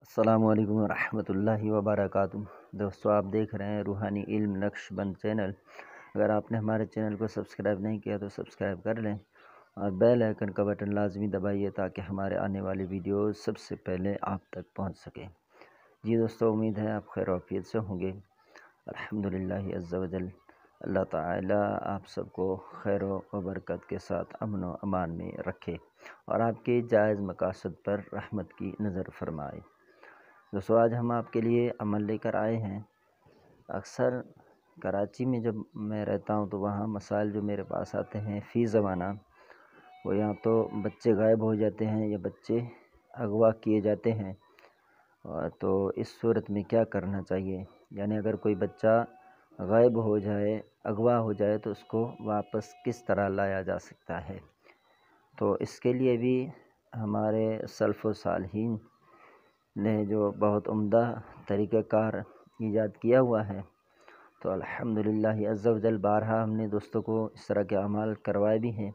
السلام علیکم ورحمۃ اللہ وبرکاتہ۔ دوستو، آپ دیکھ رہے ہیں روحانی علم نقش بند چینل۔ اگر آپ نے ہمارے چینل کو سبسکرائب نہیں کیا تو سبسکرائب کر لیں اور بیل آئیکن کا بٹن لازمی دبائیے تاکہ ہمارے آنے والی ویڈیوز سب سے پہلے آپ تک پہنچ سکیں۔ جی دوستو، امید ہے آپ خیر و عافیت سے ہوں گے۔ الحمدللہ عز و جل، اللہ تعالیٰ آپ سب کو خیر و برکت کے ساتھ امن و امان میں رکھے اور آپ کے جائز مقاصد پر رحمت کی نظر فرمائے۔ دوستو، آج ہم آپ کے لیے عمل لے کر آئے ہیں۔ اکثر کراچی میں جب میں رہتا ہوں تو وہاں مسائل جو میرے پاس آتے ہیں فی زمانہ، وہ یا تو بچے غائب ہو جاتے ہیں یا بچے اغوا کیے جاتے ہیں۔ تو اس صورت میں کیا کرنا چاہیے، یعنی اگر کوئی بچہ غائب ہو جائے، اغوا ہو جائے تو اس کو واپس کس طرح لایا جا سکتا ہے۔ تو اس کے لیے بھی ہمارے سلف و صالحین نے جو بہت عمدہ طریقہ کار ایجاد کیا ہوا ہے، تو الحمدللہ عز و جل بارہا ہم نے دوستوں کو اس طرح کے اعمال کروائے بھی ہیں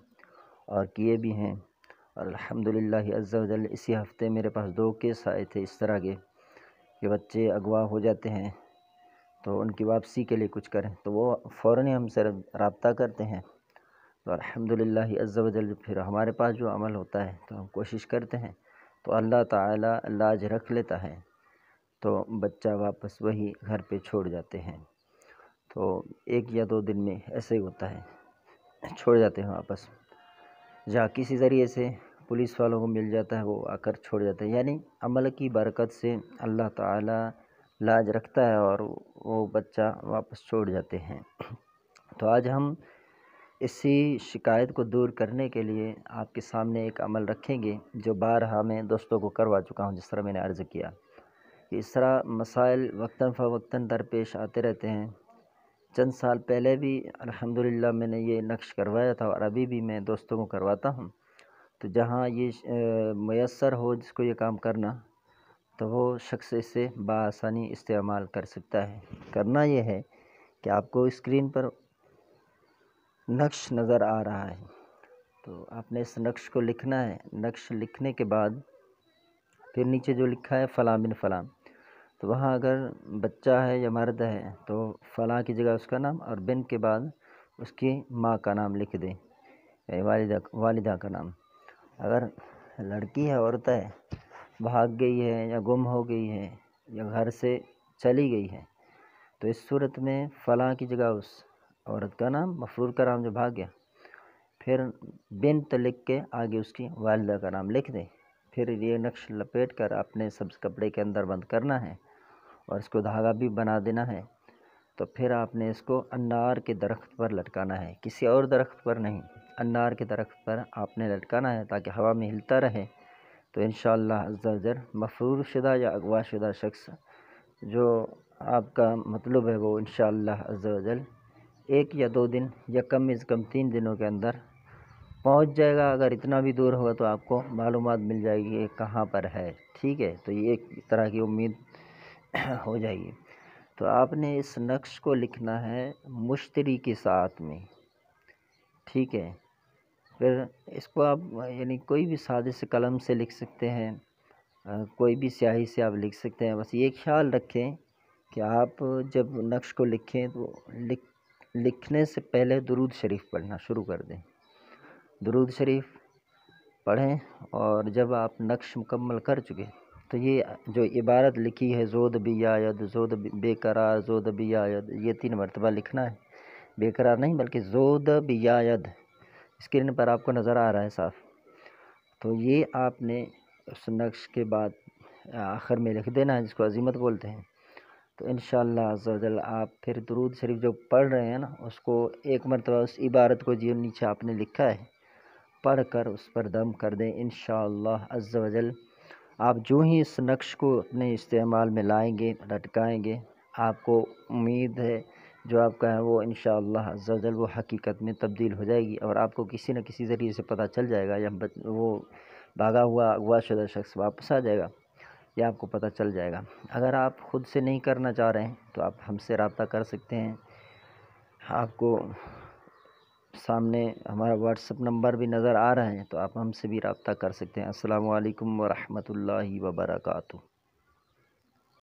اور کیے بھی ہیں، اور الحمدللہ عز و جل اسی ہفتے میرے پاس 2 کیس آئے تھے اس طرح کے کہ بچے اغوا ہو جاتے ہیں تو ان کی واپسی کے لیے کچھ کریں، تو وہ فوراً ہی ہم سے رابطہ کرتے ہیں۔ تو الحمدللہ عز و جل پھر ہمارے پاس جو عمل ہوتا ہے تو ہم کوشش کرتے ہیں، تو اللہ تعالیٰ لاج رکھ لیتا ہے، تو بچہ واپس وہی گھر پہ چھوڑ جاتے ہیں۔ تو 1 یا 2 دن میں ایسے ہی ہوتا ہے، چھوڑ جاتے ہیں واپس، یا کسی ذریعے سے پولیس والوں کو مل جاتا ہے، وہ آ کر چھوڑ جاتے ہیں۔ یعنی عمل کی برکت سے اللہ تعالیٰ لاج رکھتا ہے اور وہ بچہ واپس چھوڑ جاتے ہیں۔ تو آج ہم اسی شکایت کو دور کرنے کے لیے آپ کے سامنے ایک عمل رکھیں گے جو بارہا میں دوستوں کو کروا چکا ہوں، جس طرح میں نے عرض کیا کہ اس طرح مسائل وقتاً فوقتاً درپیش آتے رہتے ہیں۔ چند سال پہلے بھی الحمدللہ میں نے یہ نقش کروایا تھا اور ابھی بھی میں دوستوں کو کرواتا ہوں۔ تو جہاں یہ میسر ہو جس کو یہ کام کرنا، تو وہ شخص اسے بآسانی استعمال کر سکتا ہے۔ کرنا یہ ہے کہ آپ کو اسکرین پر نقش نظر آ رہا ہے، تو آپ نے اس نقش کو لکھنا ہے۔ نقش لکھنے کے بعد پھر نیچے جو لکھا ہے فلاں بن فلاں، تو وہاں اگر بچہ ہے یا مرد ہے تو فلاں کی جگہ اس کا نام اور بن کے بعد اس کی ماں کا نام لکھ دیں، یعنی والدہ کا نام۔ اگر لڑکی ہے، عورت ہے، بھاگ گئی ہے یا گم ہو گئی ہے یا گھر سے چلی گئی ہے، تو اس صورت میں فلاں کی جگہ اس عورت کا نام، مفعول کا نام جو بھاگ گیا، پھر بنت لکھ کے آگے اس کی والدہ کا نام لکھ دیں۔ پھر یہ نقش لپیٹ کر اپنے سبز کپڑے کے اندر بند کرنا ہے اور اس کو دھاگا بھی بنا دینا ہے۔ تو پھر آپ نے اس کو انار کے درخت پر لٹکانا ہے، کسی اور درخت پر نہیں، انار کے درخت پر آپ نے لٹکانا ہے تاکہ ہوا میں ہلتا رہے۔ تو انشاءاللہ عز و جل مفعول شدہ یا اغوا شدہ شخص جو آپ کا مطلب ہے وہ انشاءاللہ عز و جل 1 یا 2 دن یا کم از کم 3 دنوں کے اندر پہنچ جائے گا۔ اگر اتنا بھی دور ہوگا تو آپ کو معلومات مل جائے گی کہ کہاں پر ہے، ٹھیک ہے؟ تو یہ ایک طرح کی امید ہو جائے گی۔ تو آپ نے اس نقش کو لکھنا ہے مشتری کے ساتھ میں، ٹھیک ہے؟ پھر اس کو آپ یعنی کوئی بھی سادے سے قلم سے لکھ سکتے ہیں، کوئی بھی سیاہی سے آپ لکھ سکتے ہیں۔ بس یہ خیال رکھیں کہ آپ جب نقش کو لکھیں تو لکھنے سے پہلے درود شریف پڑھنا شروع کر دیں۔ درود شریف پڑھیں اور جب آپ نقش مکمل کر چکے تو یہ جو عبارت لکھی ہے زود بیاید، زود بے قرار، زود بیاید، یہ 3 مرتبہ لکھنا ہے۔ بے قرار نہیں بلکہ زود بیاید، اسکرین پر آپ کو نظر آ رہا ہے صاف۔ تو یہ آپ نے اس نقش کے بعد آخر میں لکھ دینا ہے، جس کو عزیمت بولتے ہیں۔ تو انشاءاللہ عز و جل آپ پھر درود شریف جو پڑھ رہے ہیں نا، اس کو 1 مرتبہ اس عبارت کو جو نیچے آپ نے لکھا ہے پڑھ کر اس پر دم کر دیں۔ انشاءاللہ عز و جل آپ جو ہی اس نقش کو اپنے استعمال میں لائیں گے، لٹکائیں گے، آپ کو امید ہے جو آپ کا ہے وہ انشاءاللہ عز و جل وہ حقیقت میں تبدیل ہو جائے گی اور آپ کو کسی نہ کسی ذریعے سے پتہ چل جائے گا، یا وہ بھاگا ہوا اغوا شدہ شخص واپس آ جائے گا، یہ آپ کو پتہ چل جائے گا۔ اگر آپ خود سے نہیں کرنا چاہ رہے ہیں تو آپ ہم سے رابطہ کر سکتے ہیں۔ آپ کو سامنے ہمارا واٹس اپ نمبر بھی نظر آ رہا ہے، تو آپ ہم سے بھی رابطہ کر سکتے ہیں۔ السلام علیکم ورحمۃ اللہ وبرکاتہ۔